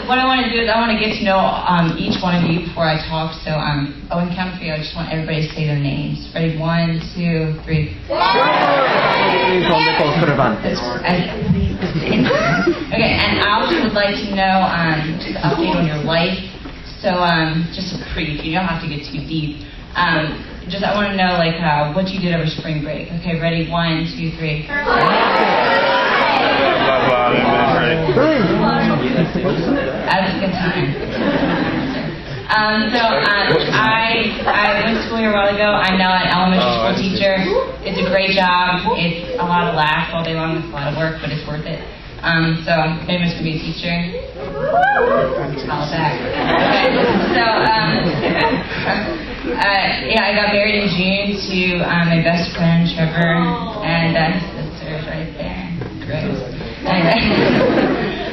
what I want to do is I want to get to know each one of you before I talk. So, Owen, count to 3. I just want everybody to say their names. Ready? 1, 2, 3. Okay, and I also would like to know just an update on your life. So, just brief. You don't have to get too deep. Just I want to know like what you did over spring break. Okay, ready? 1, 2, 3. That was a good time. I went to school here a while ago. I'm now an elementary school teacher. It's a great job. It's a lot of laughs all day long. It's a lot of work, but it's worth it. So I'm famous to be a teacher. I'll back. Okay. So yeah, I got married in June to my best friend Trevor, and his sister's right there. Gross.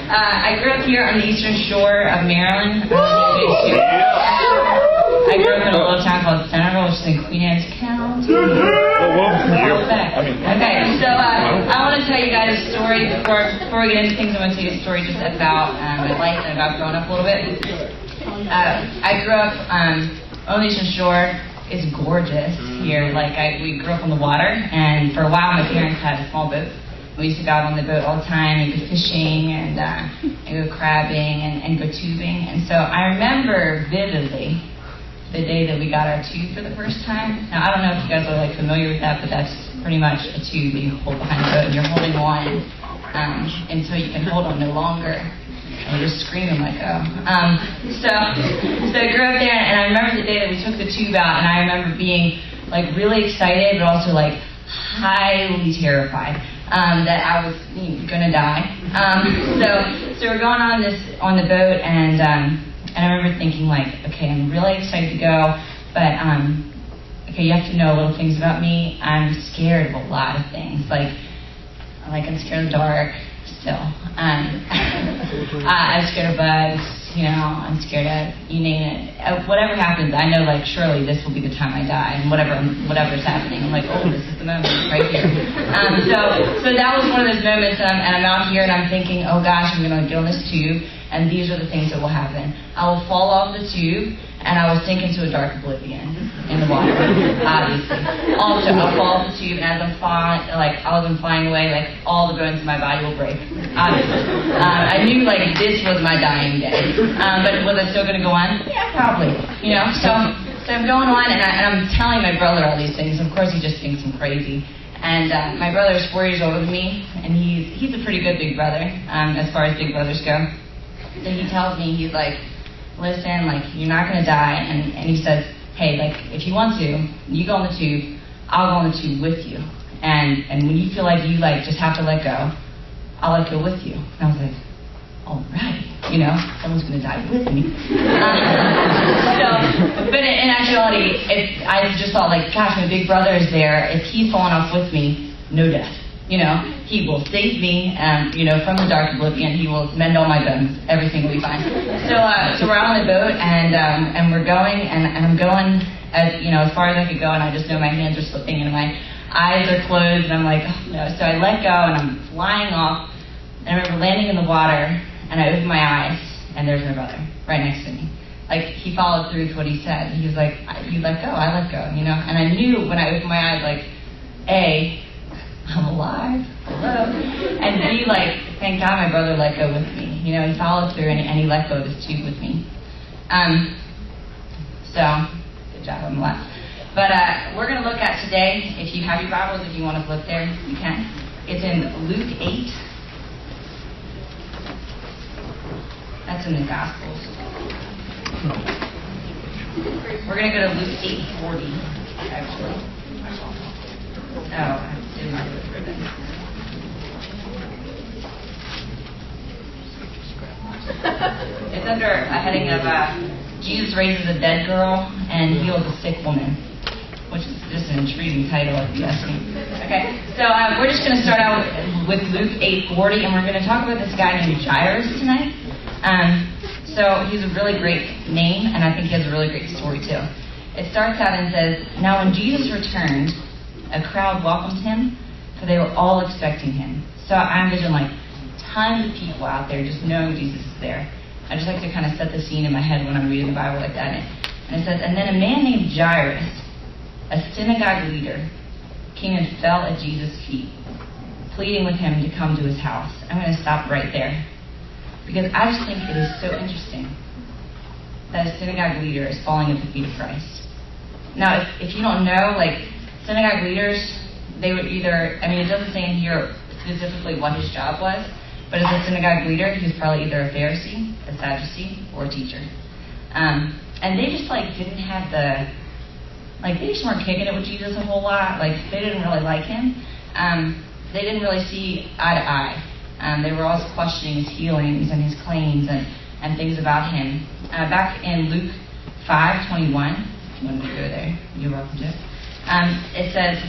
I grew up here on the eastern shore of Maryland. I grew up in a little town called Centerville, which is in Queen Anne's County. Okay, so I want to tell you guys a story before we get into things. I want to tell you a story just about my life and about growing up a little bit. I grew up on the eastern shore. It's gorgeous here. We grew up on the water, and for a while my parents had a small boat. We used to go out on the boat all the time and go fishing and go crabbing and go tubing. And so I remember vividly the day that we got our tube for the first time. Now, I don't know if you guys are familiar with that, but that's pretty much a tube that you hold behind the boat, and you're holding one until you can hold on no longer. And you're just screaming like, oh. So I grew up there, and I remember the day that we took the tube out, and I remember being really excited, but also highly terrified. That I was gonna die. So we're going on the boat, and I remember thinking okay, I'm really excited to go, but okay, you have to know little things about me. I'm scared of a lot of things. I'm scared of the dark still. I'm scared of bugs. I'm scared of you name it. Whatever happens, I know surely this will be the time I die, and whatever's happening, I'm oh, this is the moment right here. So that was one of those moments, and I'm out here and I'm thinking, oh gosh, I'm gonna get on this tube, and these are the things that will happen. I will fall off the tube, and I will sink into a dark oblivion in the water, obviously. Also, I'll fall off the tube, and as I'm flying, as I'm flying away, all the bones in my body will break, obviously. I knew, this was my dying day. But was I still going to go on? Yeah, probably. So I'm going on, and I'm telling my brother all these things. Of course, he just thinks I'm crazy. And my brother is 4 years older than me, and he's a pretty good big brother, as far as big brothers go. So he tells me, he's listen, you're not going to die. And he says, hey, if you want to, you go on the tube, I'll go on the tube with you. And when you feel like you just have to let go, I'll let go with you. And I was like, all right, someone's going to die with me. But in actuality, I just thought gosh, my big brother is there. If he's falling off with me, no death. He will save me, from the dark oblivion. He will mend all my bones. Everything will be fine. So we're out on the boat, and we're going, and I'm going as far as I could go, and I just know my hands are slipping, and my eyes are closed, and I'm like, oh no. So I let go, and I'm flying off, and I remember landing in the water, and I opened my eyes, and there's my brother right next to me. He followed through with what he said. He was like, you let go, I let go, And I knew when I opened my eyes, A, I'm alive, hello. And B, thank God my brother let go with me. He followed through and he let go of his tube with me. So, good job, I'm alive. But we're going to look at today, if you have your Bibles, if you want to look there, you can. It's in Luke 8. That's in the Gospels. We're going to go to Luke 8:40, actually. Oh, I didn't mark the ribbon. It's under a heading of Jesus raises a dead girl and heals a sick woman, which is just an intriguing title if you ask me. Okay, so we're just going to start out with Luke 8:40, and we're going to talk about this guy named Jairus tonight. So he's a really great name, and I think he has a really great story too. It starts out and says, now when Jesus returned, a crowd welcomed him, for they were all expecting him. So I envision tons of people out there just knowing Jesus is there. I just like to kind of set the scene in my head when I'm reading the Bible like that. And it says, and then a man named Jairus, a synagogue leader, came and fell at Jesus' feet, pleading with him to come to his house. I'm going to stop right there, because I just think it is so interesting that a synagogue leader is falling at the feet of Christ. Now, if you don't know, like, synagogue leaders, they would either, I mean, it doesn't say in here specifically what his job was, but as a synagogue leader, he was probably either a Pharisee, a Sadducee, or a teacher. And they just, like, didn't have the, like, they just weren't kicking it with Jesus a whole lot. Like, they didn't really like him. They didn't really see eye to eye. They were always questioning his healings and his claims and things about him. Back in Luke 5:21, if you want to go there, you're welcome to. It says,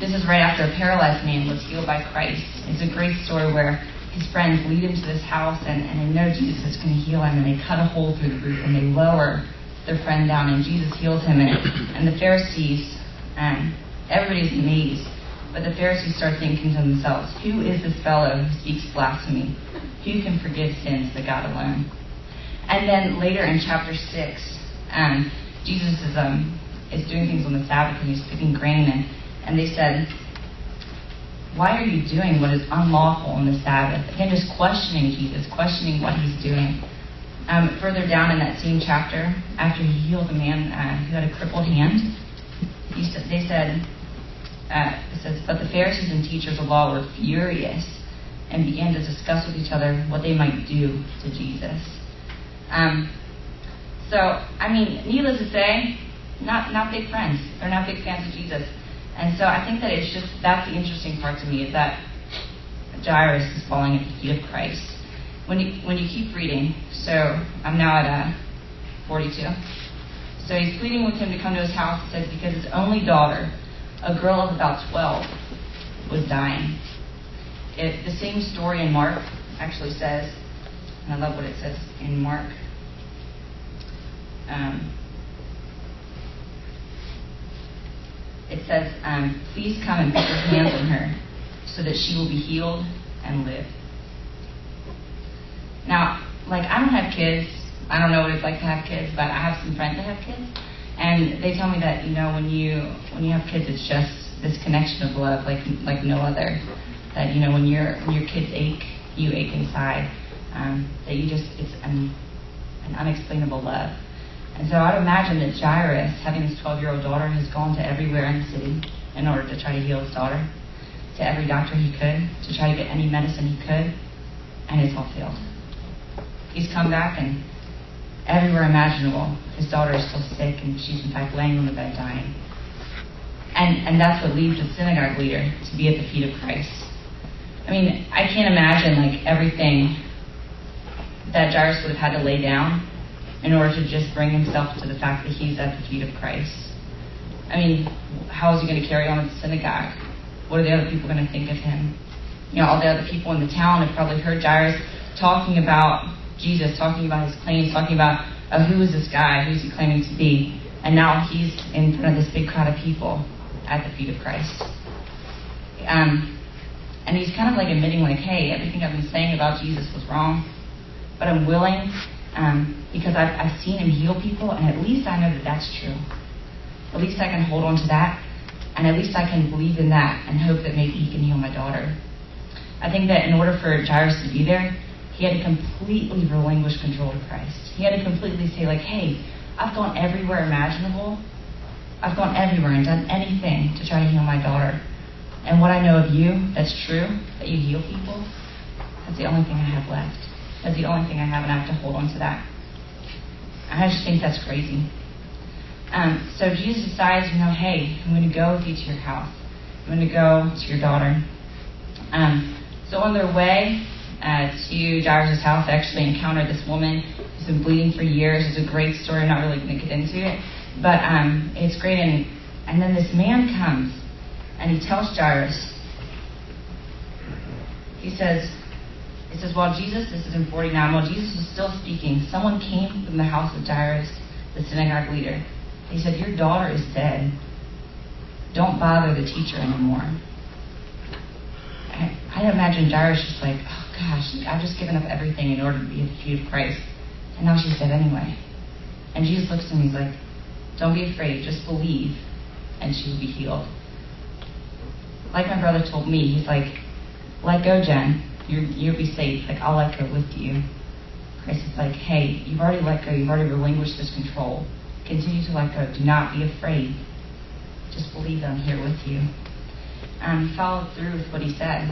this is right after a paralyzed man was healed by Christ. It's a great story where his friends lead him to this house, and they know Jesus is going to heal him, and they cut a hole through the roof, and they lower their friend down, and Jesus heals him. And the Pharisees, everybody's amazed, but the Pharisees start thinking to themselves, who is this fellow who speaks blasphemy? Who can forgive sins but God alone? And then later in chapter 6, Jesus is doing things on the Sabbath, and he's picking grain, and they said, why are you doing what is unlawful on the Sabbath? Again, just questioning Jesus, questioning what he's doing. Further down in that same chapter, after he healed the man who had a crippled hand, it says, but the Pharisees and teachers of law were furious and began to discuss with each other what they might do to Jesus. So, I mean, needless to say, not big friends. They're not big fans of Jesus. And so I think that that's the interesting part to me, is that Jairus is falling at the feet of Christ. When you keep reading, so I'm now at 42. So he's pleading with him to come to his house. It says, because his only daughter, a girl of about 12, was dying. The same story in Mark actually says, and I love what it says in Mark. It says, please come and put your hands on her so that she will be healed and live. Now, like, I don't have kids. I don't know what it's like to have kids, but I have some friends that have kids. And they tell me that, when you have kids, it's just this connection of love like no other. That, when your kids ache, you ache inside. That it's an unexplainable love. And so I'd imagine that Jairus, having his 12-year-old daughter, has gone to everywhere in the city in order to try to heal his daughter, to every doctor he could, to try to get any medicine he could, and it's all failed. He's come back, and everywhere imaginable, his daughter is still sick, and she's in fact laying on the bed dying. And that's what leads the synagogue leader to be at the feet of Christ. I mean, I can't imagine, like, everything that Jairus would have had to lay down in order to just bring himself to the fact that he's at the feet of Christ. I mean, how is he going to carry on at the synagogue? What are the other people going to think of him? All the other people in the town have probably heard Jairus talking about Jesus, talking about his claims, talking about, who is this guy? Who's he claiming to be? And now he's in front of this big crowd of people at the feet of Christ. And he's kind of like admitting, like, hey, everything I've been saying about Jesus was wrong, but I'm willing, because I've seen him heal people, and at least I know that that's true. At least I can hold on to that, and at least I can believe in that and hope that maybe he can heal my daughter. I think that in order for Jairus to be there, he had to completely relinquish control to Christ. He had to completely say, like, hey, I've gone everywhere imaginable. I've gone everywhere and done anything to try to heal my daughter. And what I know of you that's true, that you heal people, that's the only thing I have left. That's the only thing I have, and I have to hold on to that. I just think that's crazy. So Jesus decides, hey, I'm going to go with you to your house. I'm going to go to your daughter. So on their way to Jairus' house, they actually encountered this woman who's been bleeding for years. It's a great story. I'm not really going to get into it. But it's great. And then this man comes, and he tells Jairus, it says, while Jesus, this is in 49, while Jesus was still speaking, someone came from the house of Jairus, the synagogue leader. He said, your daughter is dead. Don't bother the teacher anymore. I imagine Jairus just like, oh, gosh, I've just given up everything in order to be at the feet of Christ. And now she's dead anyway. And Jesus looks at me, he's like, don't be afraid, just believe, and she will be healed. Like my brother told me, he's like, let go, Jen. You'll be safe. Like, I'll let go with you. Christ is like, hey, you've already let go. You've already relinquished this control. Continue to let go. Do not be afraid. Just believe that I'm here with you. He followed through with what he said.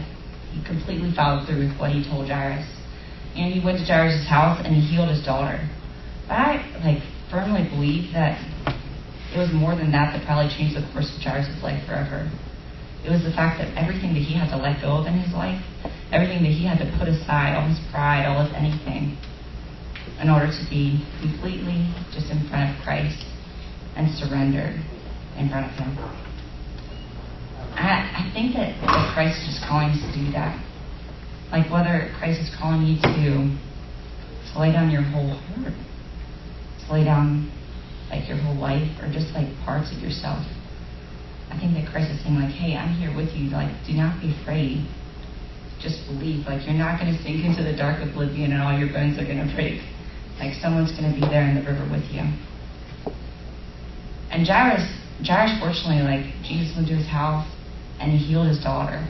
He completely followed through with what he told Jairus. And he went to Jairus' house and he healed his daughter. But I firmly believe that it was more than that probably changed the course of Jairus' life forever. It was the fact that everything that he had to let go of in his life, everything that he had to put aside, all his pride, all his anything, in order to be completely just in front of Christ and surrendered in front of him. I think that Christ is just calling us to do that. Like whether Christ is calling you to lay down your whole heart, to lay down like your whole life, or just like parts of yourself. I think that Christ is saying like, hey, I'm here with you. Like, do not be afraid. Just believe. Like, you're not going to sink into the dark oblivion and all your bones are going to break. Like, someone's going to be there in the river with you. And Jairus, fortunately, like, Jesus went to his house and he healed his daughter.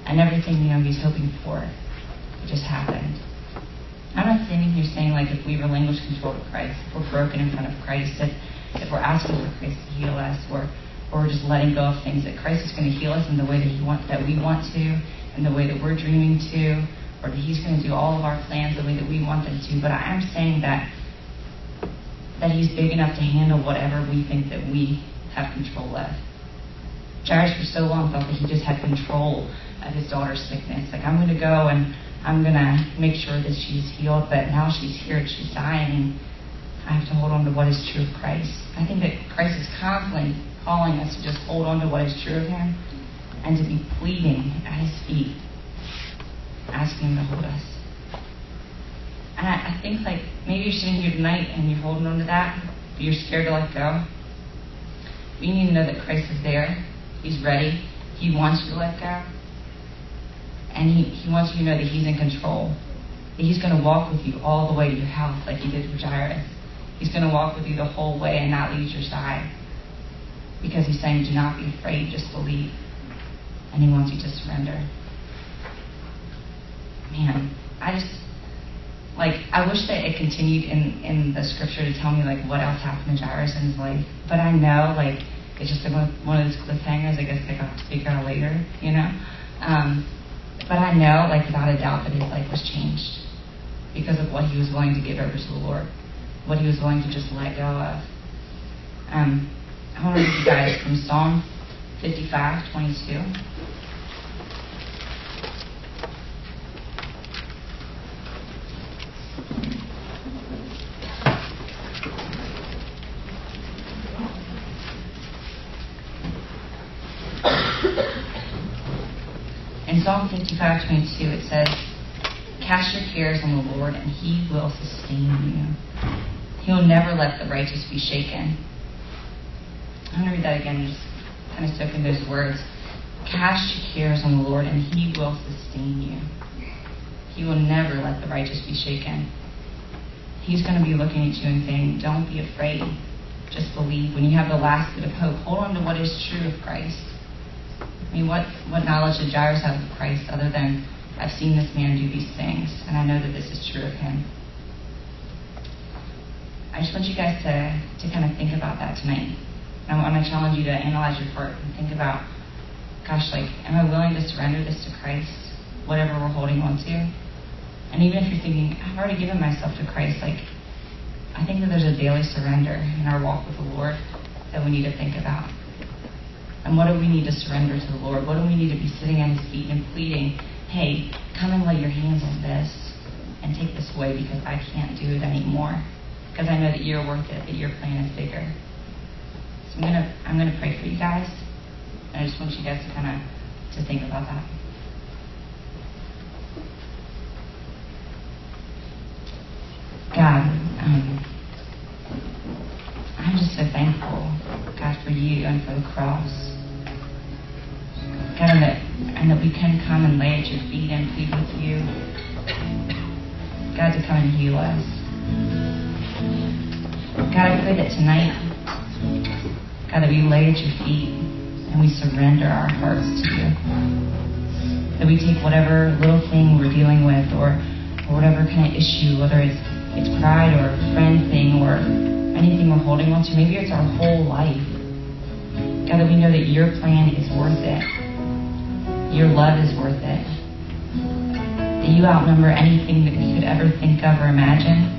And everything, he's hoping for, it just happened. I'm not sitting here saying, like, if we relinquish control to Christ, if we're broken in front of Christ, if we're asking for Christ to heal us, or we're just letting go of things, that Christ is going to heal us in the way that we want to, in the way that we're dreaming to, or that he's going to do all of our plans the way that we want them to. But I am saying that he's big enough to handle whatever we think that we have control of. Jairus for so long thought that he just had control of his daughter's sickness. Like, I'm going to go and I'm going to make sure that she's healed, but now she's here and she's dying, and I have to hold on to what is true of Christ. I think that Christ is constantly calling us to just hold on to what is true of him and to be pleading at his feet, asking him to hold us. And I think, like, maybe you're sitting here tonight and you're holding on to that, but you're scared to let go. But you need to know that Christ is there. He's ready. He wants you to let go. And he wants you to know that he's in control. That he's going to walk with you all the way to your house like he did for Jairus. He's going to walk with you the whole way and not leave your side. Because he's saying, do not be afraid, just believe. And he wants you to surrender. Man, I wish that it continued in the scripture to tell me, like, what else happened to Jairus in his life. But I know, like, it's just like one of those cliffhangers I guess I got to figure out later, But I know, like, without a doubt, that his life was changed because of what he was willing to give over to the Lord, what he was willing to just let go of. I want to read you guys from Psalm 55:22. In Psalm 55:22, it says, cast your cares on the Lord, and he will sustain you. He will never let the righteous be shaken. I'm going to read that again, just kind of soak in those words. Cast your cares on the Lord, and he will sustain you. He will never let the righteous be shaken. He's going to be looking at you and saying, don't be afraid. Just believe. When you have the last bit of hope, hold on to what is true of Christ. I mean, what knowledge did Jairus have of Christ other than, I've seen this man do these things, and I know that this is true of him. I just want you guys to kind of think about that tonight. And I want to challenge you to analyze your heart and think about, gosh, like, am I willing to surrender this to Christ, whatever we're holding on to? And even if you're thinking, I've already given myself to Christ, like, I think that there's a daily surrender in our walk with the Lord that we need to think about. And what do we need to surrender to the Lord? What do we need to be sitting at his feet and pleading, hey, come and lay your hands on this and take this away because I can't do it anymore. Because I know that you're worth it, that your plan is bigger. So I'm gonna pray for you guys. And I just want you guys to kind of to think about that. God, I'm just so thankful, God, for you and for the cross. God, and that we can come and lay at your feet and plead with you. God, to come and heal us. God, I pray that tonight, God, that we lay at your feet and we surrender our hearts to you. That we take whatever little thing we're dealing with or whatever kind of issue, whether it's pride or a friend thing or anything we're holding on to, maybe it's our whole life. God, that we know that your plan is worth it. Your love is worth it. That you outnumber anything that we could ever think of or imagine.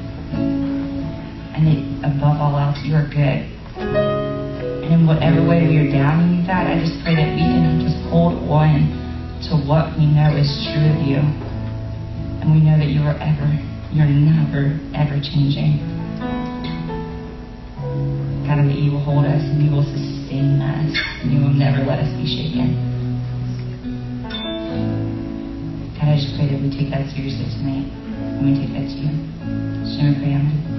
And that above all else, you are good. And in whatever way we are doubting that, I just pray that we can just hold on to what we know is true of you. And we know that you're never, ever changing. God, and that you will hold us and you will sustain us and you will never let us be shaken. God, I just pray that we take that seriously tonight and we take that to you. Should we pray on it?